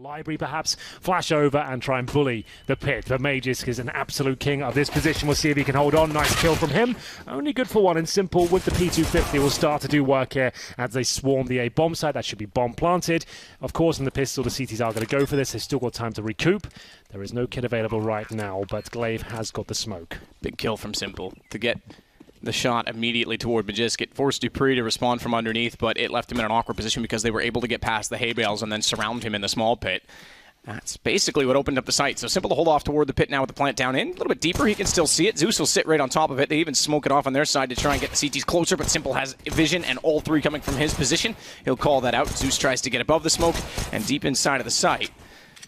library perhaps, flash over and try and bully the pit. But Magisk is an absolute king of this position. We'll see if he can hold on. Nice kill from him. Only good for one, and Simple with the P250 will start to do work here as they swarm the A bomb site. That should be bomb planted. Of course, in the pistol, the CTs are going to go for this. They've still got time to recoup. There is no kit available right now, but Glaive has got the smoke. Big kill from Simple to get the shot immediately toward Magisk. It forced dupreeh to respond from underneath, but it left him in an awkward position because they were able to get past the hay bales and then surround him in the small pit. That's basically what opened up the site. So Simple to hold off toward the pit now with the plant down in. A little bit deeper, he can still see it. Zeus will sit right on top of it. They even smoke it off on their side to try and get the CTs closer, but Simple has vision and all three coming from his position. He'll call that out. Zeus tries to get above the smoke and deep inside of the site.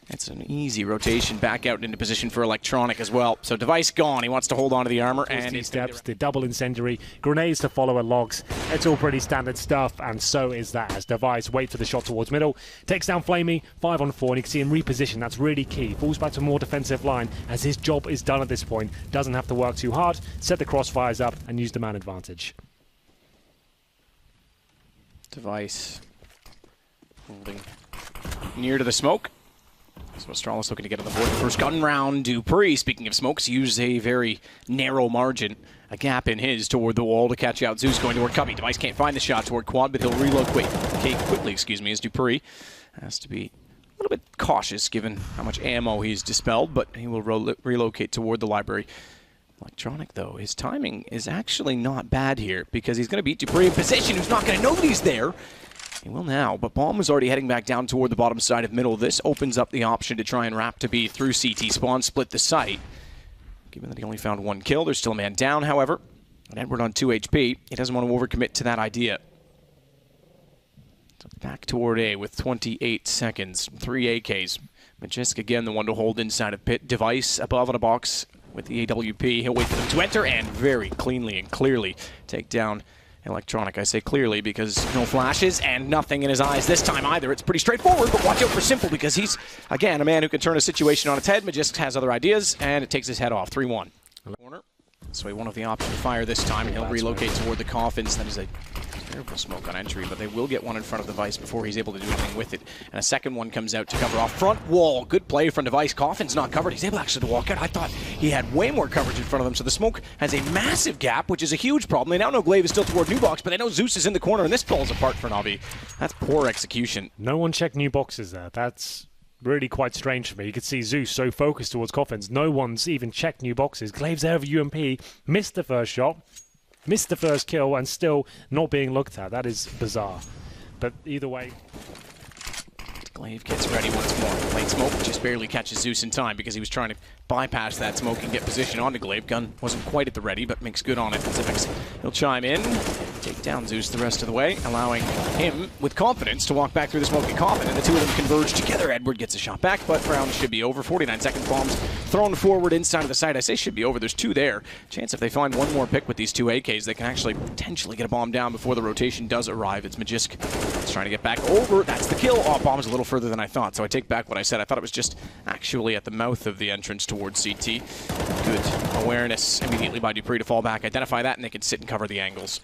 It's an easy rotation back out into position for Electronic as well. So Device gone. He wants to hold on to the armor. And he steps, the double incendiary, grenades to follow logs. It's all pretty standard stuff, and so is that as Device waits for the shot towards middle. Takes down Flamey, 5 on 4, and you can see him reposition. That's really key. Falls back to a more defensive line as his job is done at this point. Doesn't have to work too hard. Set the crossfires up and use the man advantage. Device holding near to the smoke. So Astralis looking to get on the board. The first gun round. dupreeh, speaking of smokes, used a very narrow margin, a gap in his toward the wall to catch out Zeus going toward Cubby. Device can't find the shot toward Quad, but he'll relocate quickly, as dupreeh has to be a little bit cautious given how much ammo he's dispelled, but he will relocate toward the library. Electronic, though, his timing is actually not bad here because he's going to beat dupreeh in position, who's not going to know that he's there. He will now, but Bomb was already heading back down toward the bottom side of middle. This opens up the option to try and wrap to B through CT spawn, split the site. Given that he only found 1 kill, there's still a man down, however. And Edward on 2 HP. He doesn't want to overcommit to that idea. So back toward A with 28 seconds. 3 AKs. Magisk again, the one to hold inside of pit. Device above on a box with the AWP. He'll wait for them to enter and very cleanly and clearly take down Electronic. I say clearly because no flashes and nothing in his eyes this time either. It's pretty straightforward, but watch out for Simple because he's, again, a man who can turn a situation on its head. Magisk has other ideas, and it takes his head off. 3-1. So he won't have the option to fire this time, and he'll relocate toward the coffins. That is a terrible smoke on entry, but they will get one in front of Device before he's able to do anything with it. And a second one comes out to cover off front wall. Good play from Device. Coffin's not covered. He's able actually to walk out. I thought he had way more coverage in front of them, so the smoke has a massive gap, which is a huge problem. They now know Glaive is still toward new box, but they know Zeus is in the corner, and this falls apart for NaVi. That's poor execution. No one checked new boxes there. That's really quite strange for me. You could see Zeus so focused towards coffins. No one's even checked new boxes. Glaive's there with UMP, missed the first shot, missed the first kill, and still not being looked at. That is bizarre. But either way, Glaive gets ready once more. Late smoke just barely catches Zeus in time because he was trying to bypass that smoke and get position onto Glaive. Gun wasn't quite at the ready, but makes good on it. Zipix, he'll chime in, take down Zeus the rest of the way, allowing him, with confidence, to walk back through the smoky coffin, and the two of them converge together. Edward gets a shot back, but round should be over. 49 seconds, bombs thrown forward inside of the site. I say should be over. There's 2 there. Chance if they find one more pick with these 2 AKs, they can actually potentially get a bomb down before the rotation does arrive. It's Magisk. He's trying to get back over. That's the kill. Oh, bomb's a little further than I thought, so I take back what I said. I thought it was just actually at the mouth of the entrance towards CT. Good awareness immediately by dupreeh to fall back, identify that, and they can sit and cover the angles.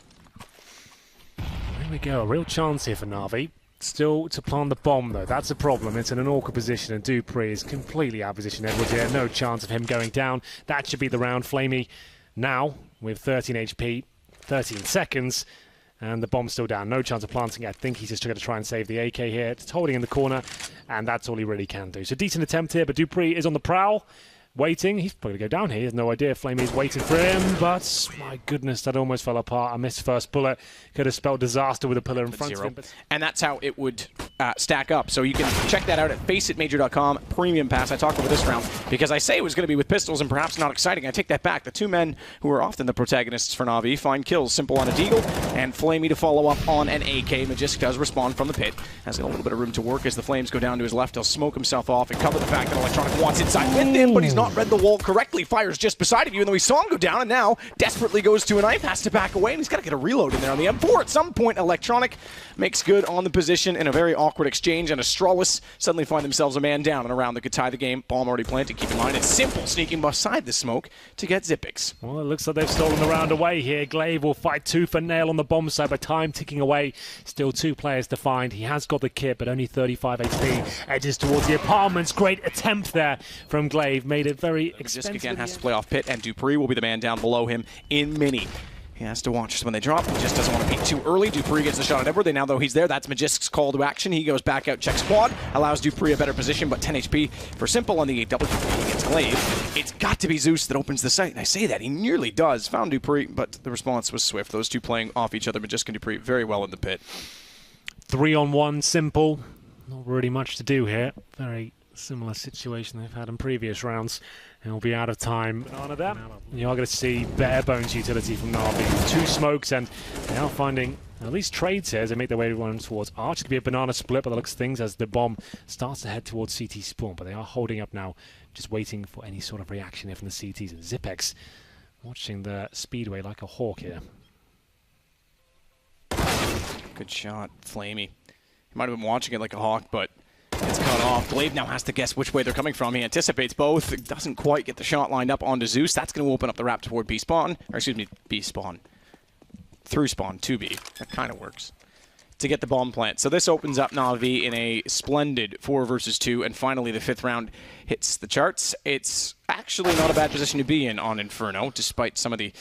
There we go. A real chance here for NaVi. Still to plant the bomb, though. That's a problem. It's in an awkward position, and dupreeh is completely out of position. Edwards here, no chance of him going down. That should be the round. Flamey now with 13 HP, 13 seconds. And the bomb's still down. No chance of planting it. I think he's just going to try and save the AK here. It's holding in the corner, and that's all he really can do. So decent attempt here, but dupreeh is on the prowl. Waiting. He's probably going to go down here. He has no idea. Flamey is waiting for him, but my goodness, that almost fell apart. I missed first bullet. Could have spelled disaster with a pillar in front of him. And that's how it would stack up. So you can check that out at FACEITMajor.com. Premium pass. I talked about this round because I say it was going to be with pistols and perhaps not exciting. I take that back. The 2 men who are often the protagonists for NaVi find kills. Simple on a deagle and Flamey to follow up on an AK. Magisk does respond from the pit. Has a little bit of room to work as the flames go down to his left. He'll smoke himself off and cover the fact that Electronic wants inside with him, but he's not read the wall correctly. Fires just beside of you, and then we saw him go down, and now desperately goes to a knife, has to back away, and he's got to get a reload in there on the M4. At some point, Electronic makes good on the position in a very awkward exchange, and Astralis suddenly find themselves a man down and around that could tie the game. Bomb already planted. Keep in mind, it's Simple sneaking beside the smoke to get Xyp9x. Well, it looks like they've stolen the round away here. Glaive will fight tooth and nail on the bomb side, but time ticking away. Still 2 players to find. He has got the kit, but only 35 HP. Edges towards the apartments. Great attempt there from Glaive. Made it very expensive. Again has to play off pit, and Dupree will be the man down below him in mini. He has to watch when they drop. He just doesn't want to peek too early. Dupree gets the shot at Edward. They now, though he's there, that's Magisk's call to action. He goes back out, checks quad, allows Dupree a better position, but 10 HP for Simple on the AWP against Glaive. It's got to be Zeus that opens the site, and I say that, he nearly does. Found Dupree, but the response was swift. Those two playing off each other, Magisk and Dupree very well in the pit. 3-on-1, Simple. Not really much to do here. Very similar situation they've had in previous rounds. And we'll be out of time. Banana there. You are going to see bare bones utility from NaVi. 2 smokes, and they are finding at least trades here as they make their way towards Arch. It could be a banana split by the looks of things as the bomb starts to head towards CT spawn. But they are holding up now, just waiting for any sort of reaction here from the CTs. And Xyp9x watching the speedway like a hawk here. Good shot, Flamey. He might have been watching it like a hawk, but it's cut off. Glaive now has to guess which way they're coming from. He anticipates both. Doesn't quite get the shot lined up onto Zeus. That's going to open up the wrap toward B spawn. Or excuse me, B spawn. Through spawn to B. That kind of works. To get the bomb plant. So this opens up NaVi in a splendid 4 versus 2. And finally, the 5th round hits the charts. It's actually not a bad position to be in on Inferno, despite some of the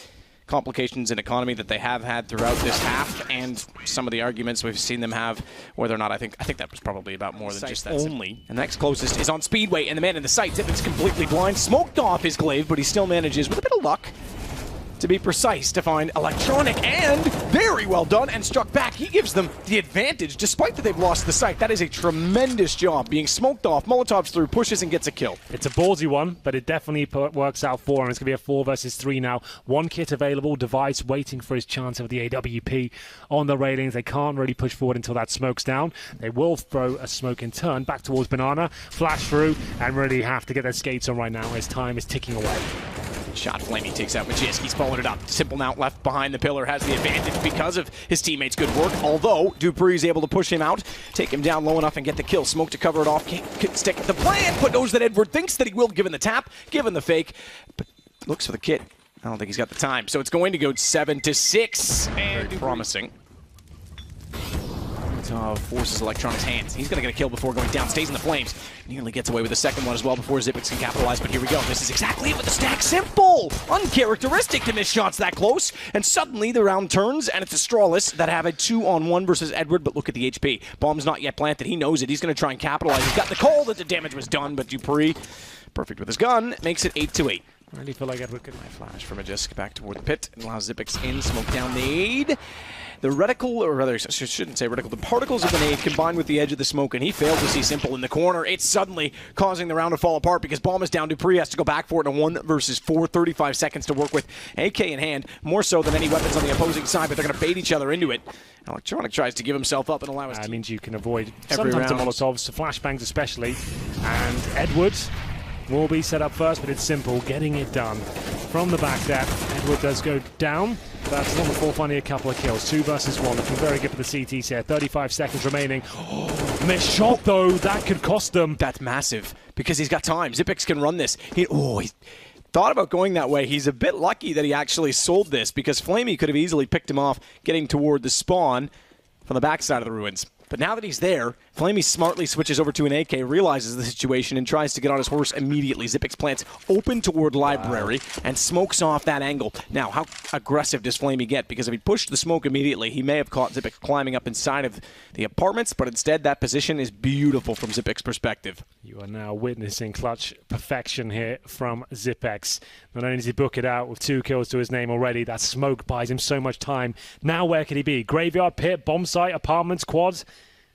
complications in economy that they have had throughout this half, and some of the arguments we've seen them have, whether or not I think that was probably about more than just that only. And the next closest is on Speedway, and the man in the sight, Xyp9x completely blind, smoked off his Glaive, but he still manages, with a bit of luck, to be precise, to find Electronic, and very well done, and struck back. He gives them the advantage, despite that they've lost the sight. That is a tremendous job, being smoked off, Molotovs through, pushes and gets a kill. It's a ballsy one, but it definitely works out for him. It's going to be a 4 versus 3 now. 1 kit available, Device waiting for his chance of the AWP on the railings. They can't really push forward until that smoke's down. They will throw a smoke in turn back towards Banana, flash through, and really have to get their skates on right now as time is ticking away. Shot Flamey takes out Magisk. He's followed it up. Simple now left behind the pillar, has the advantage because of his teammates' good work. Although Dupree's able to push him out, take him down low enough and get the kill. Smoke to cover it off. Can't stick the plan, but knows that Edward thinks that he will, given the tap, given the fake. But looks for the kit. I don't think he's got the time. So it's going to go 7-6. Very promising. Forces Electronic's hands. He's going to get a kill before going down. Stays in the flames. Nearly gets away with the second one as well before Xyp9x can capitalize. But here we go. This is exactly it with the stack. Simple! Uncharacteristic to miss shots that close. And suddenly the round turns, and it's Astralis that have a 2-on-1 versus Edward. But look at the HP. Bomb's not yet planted. He knows it. He's going to try and capitalize. He's got the call that the damage was done, but Dupree, perfect with his gun, makes it 8-8. I really feel like Edward could flash from Magisk back toward the pit and allows Xyp9x in, smoke down nade. The reticle, or rather, I shouldn't say reticle, the particles of the nade combined with the edge of the smoke, and he failed to see Simple in the corner. It's suddenly causing the round to fall apart because bomb is down. Dupree has to go back for it in a 1 versus 4, 35 seconds to work with AK in hand, more so than any weapons on the opposing side, but they're going to bait each other into it. Electronic tries to give himself up and allow his team. That means you can avoid every sometimes round. the Molotovs, the flashbangs especially, and Edward will be set up first, but it's Simple getting it done from the back there. Edward does go down. That's one before finding a couple of kills. 2 versus 1, looking very good for the CTs here. 35 seconds remaining. Oh, missed shot though, that could cost them. That's massive because he's got time. Xyp9x can run this. He thought about going that way. He's a bit lucky that he actually sold this because Flamey could have easily picked him off getting toward the spawn from the backside of the ruins. But now that he's there, Flamey smartly switches over to an AK, realizes the situation, and tries to get on his horse immediately. Xyp9x plants open toward Library and smokes off that angle. Now, how aggressive does Flamey get? Because if he pushed the smoke immediately, he may have caught Xyp9x climbing up inside of the apartments, but instead that position is beautiful from Xyp9x's perspective. You are now witnessing clutch perfection here from Xyp9x. Not only does he book it out with 2 kills to his name already, that smoke buys him so much time. Now where can he be? Graveyard, pit, bomb site, apartments, quads?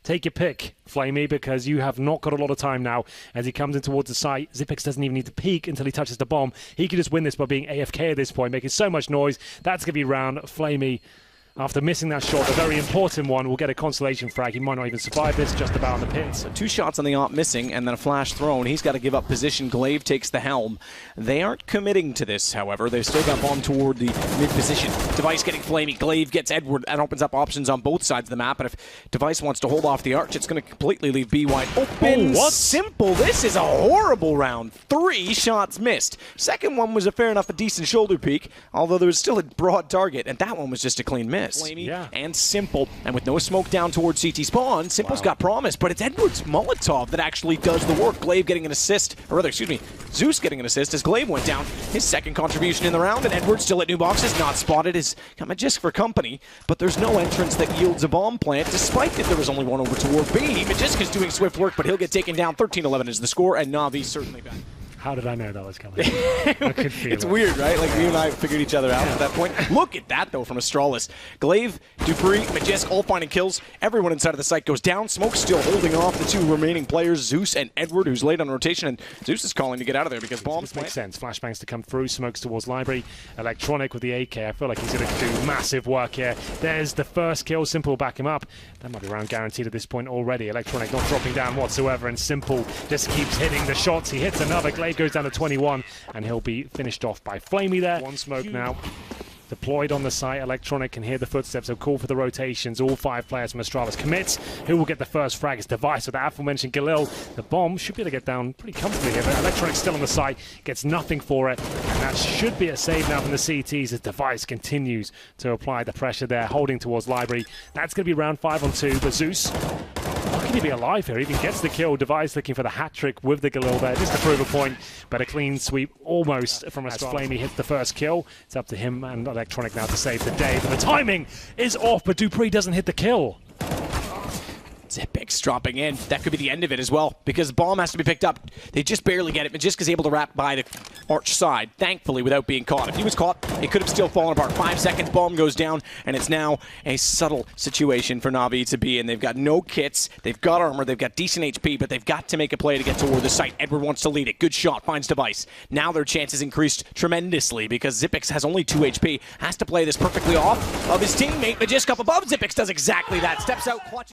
Take your pick, Flamey, because you have not got a lot of time now. As he comes in towards the site, Xyp9x doesn't even need to peek until he touches the bomb. He can just win this by being AFK at this point, making so much noise. That's going to be round. Flamey after missing that shot, the very important one, will get a consolation frag. He might not even survive this, just about on the pin. So 2 shots on the AWP missing, and then a flash thrown. He's got to give up position. Glaive takes the helm. They aren't committing to this, however. They've still got bomb toward the mid-position. Device getting flamey. Glaive gets Edward. That opens up options on both sides of the map, and if Device wants to hold off the arch, it's going to completely leave B wide open. Oh, what? Simple. This is a horrible round. 3 shots missed. Second one was a fair enough, a decent shoulder peek, although there was still a broad target, and that one was just a clean miss. Flamey and Simple, and with no smoke down towards CT spawn, Simple's got promise, but it's Edward's Molotov that actually does the work. Glaive getting an assist, or rather, excuse me, Zeus getting an assist as Glaive went down. His second contribution in the round, and Edward still at new boxes, not spotted. Is got Magisk for company, but there's no entrance that yields a bomb plant, despite that there was only one over toward B. Magisk is doing swift work, but he'll get taken down. 13-11 is the score, and NaVi certainly back. How did I know that was coming? I could feel it's it. weird, right? Like, you and I figured each other out at that point. Look at that, though, from Astralis. Glaive, Dupree, Magisk all finding kills. Everyone inside of the site goes down. Smoke still holding off the 2 remaining players, Zeus and Edward, who's late on rotation. And Zeus is calling to get out of there because bombs This makes sense. Flashbangs to come through. Smokes towards Library. Electronic with the AK. I feel like he's going to do massive work here. There's the first kill. Simple back him up. That might be round guaranteed at this point already. Electronic not dropping down whatsoever. And Simple just keeps hitting the shots. He hits another. Glaive goes down to 21. And he'll be finished off by Flamey there. One smoke now. Deployed on the site. Electronic can hear the footsteps, so call for the rotations. All 5 players from Astralis commits. Who will get the first frag? It's Device with the aforementioned Galil. The bomb should be able to get down pretty comfortably here, but Electronic's still on the site, gets nothing for it. And that should be a save now from the CTs as Device continues to apply the pressure there, holding towards Library. That's going to be round 5 on 2, but Zeus, how can he be alive here? He even gets the kill. Device looking for the hat-trick with the Galil there, just to prove a point, but a clean sweep almost from Astralis. Flamey hits the first kill. It's up to him and Electronic now to save the day, but the timing is off, but Dupree doesn't hit the kill. Zipix dropping in. That could be the end of it as well, because the bomb has to be picked up. They just barely get it. Magisk is able to wrap by the arch side, thankfully, without being caught. If he was caught, it could have still fallen apart. 5 seconds, bomb goes down, and it's now a subtle situation for NaVi to be in. They've got no kits, they've got armor, they've got decent HP, but they've got to make a play to get toward the site. Edward wants to lead it. Good shot, finds Device. Now their chances increased tremendously because Zipix has only 2 HP, has to play this perfectly off of his teammate. Magisk up above. Zipix does exactly that. Steps out, clutch.